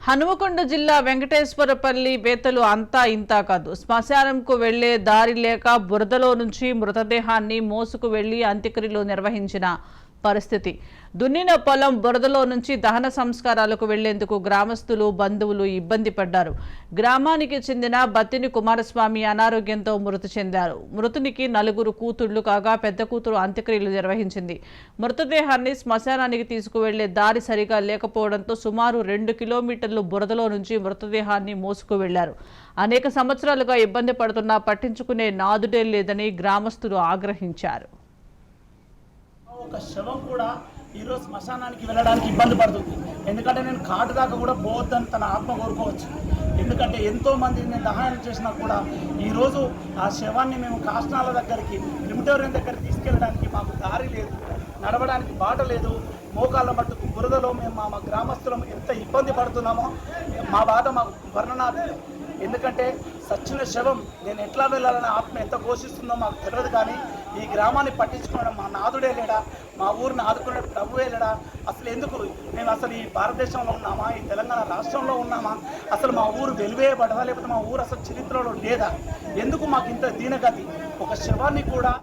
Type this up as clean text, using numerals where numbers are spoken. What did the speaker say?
హనుమకొండ జిల్లా వెంకటేశ్వరపల్లి బేతలు అంతా ఇంతా కాదు. శ్మశానంకు వెళ్లే దారి లేక బురదలో నుంచి మృతదేహాన్ని మోసుకు వెళ్లి అంత్యక్రియలు నిర్వహించిన పరిస్థితి. దున్నిన పొలం బురదలో నుంచి దహన సంస్కారాలకు వెళ్లేందుకు గ్రామస్తులు బంధువులు ఇబ్బంది పడ్డారు. గ్రామానికి చెందిన బత్తిని కుమారస్వామి అనారోగ్యంతో మృతి చెందారు. మృతునికి 4 కూతుళ్లు కాగా పెద్ద కూతురు అంత్యక్రియలు నిర్వహించింది. మృతదేహాన్ని శ్మశానానికి తీసుకువెళ్లే దారి సరిగా లేకపోవడంతో సుమారు 2 కిలోమీటర్లు బురదలో నుంచి మృతదేహాన్ని మోసుకు వెళ్లారు. అనేక సంవత్సరాలుగా ఇబ్బంది పడుతున్నా పట్టించుకునే నాదుడే లేదని గ్రామస్తులు ఆగ్రహించారు. ఒక శవం కూడా ఈరోజు శ్మశానానికి వెళ్ళడానికి ఇబ్బంది పడుతుంది. ఎందుకంటే నేను కాటు దాకా కూడా పోవద్దని తన ఆత్మ కోరుకోవచ్చు. ఎందుకంటే ఎంతోమంది నేను దహనం చేసినా కూడా ఈరోజు ఆ శవాన్ని మేము కాష్టాల దగ్గరికి క్రిమిటోరియం దగ్గరికి తీసుకెళ్ళడానికి మాకు దారి లేదు, నడవడానికి బాట లేదు. మోకాళ్ళ మట్టుకు బురదలో మేము మా గ్రామస్తులం ఎంత ఇబ్బంది పడుతున్నామో మా బాధ మాకు వర్ణనాతీతం. ఎందుకంటే సచ్చిన శవం నేను ఎట్లా వెళ్ళాలని ఆత్మ ఎంత ఘోషిస్తుందో మాకు తెలియదు. కానీ ఈ గ్రామాన్ని పట్టించుకోవడం మా నాదుడే లేడా, మా ఊరిని ఆదుకునే ప్రభువే లేడా? అసలు ఎందుకు మేము అసలు ఈ భారతదేశంలో ఉన్నామా, ఈ తెలంగాణ రాష్ట్రంలో ఉన్నామా? అసలు మా ఊరు వెలివేయబడదా, లేకపోతే మా ఊరు అసలు చరిత్రలో లేదా? ఎందుకు మాకు ఇంత దీనగతి? ఒక శవాన్ని కూడా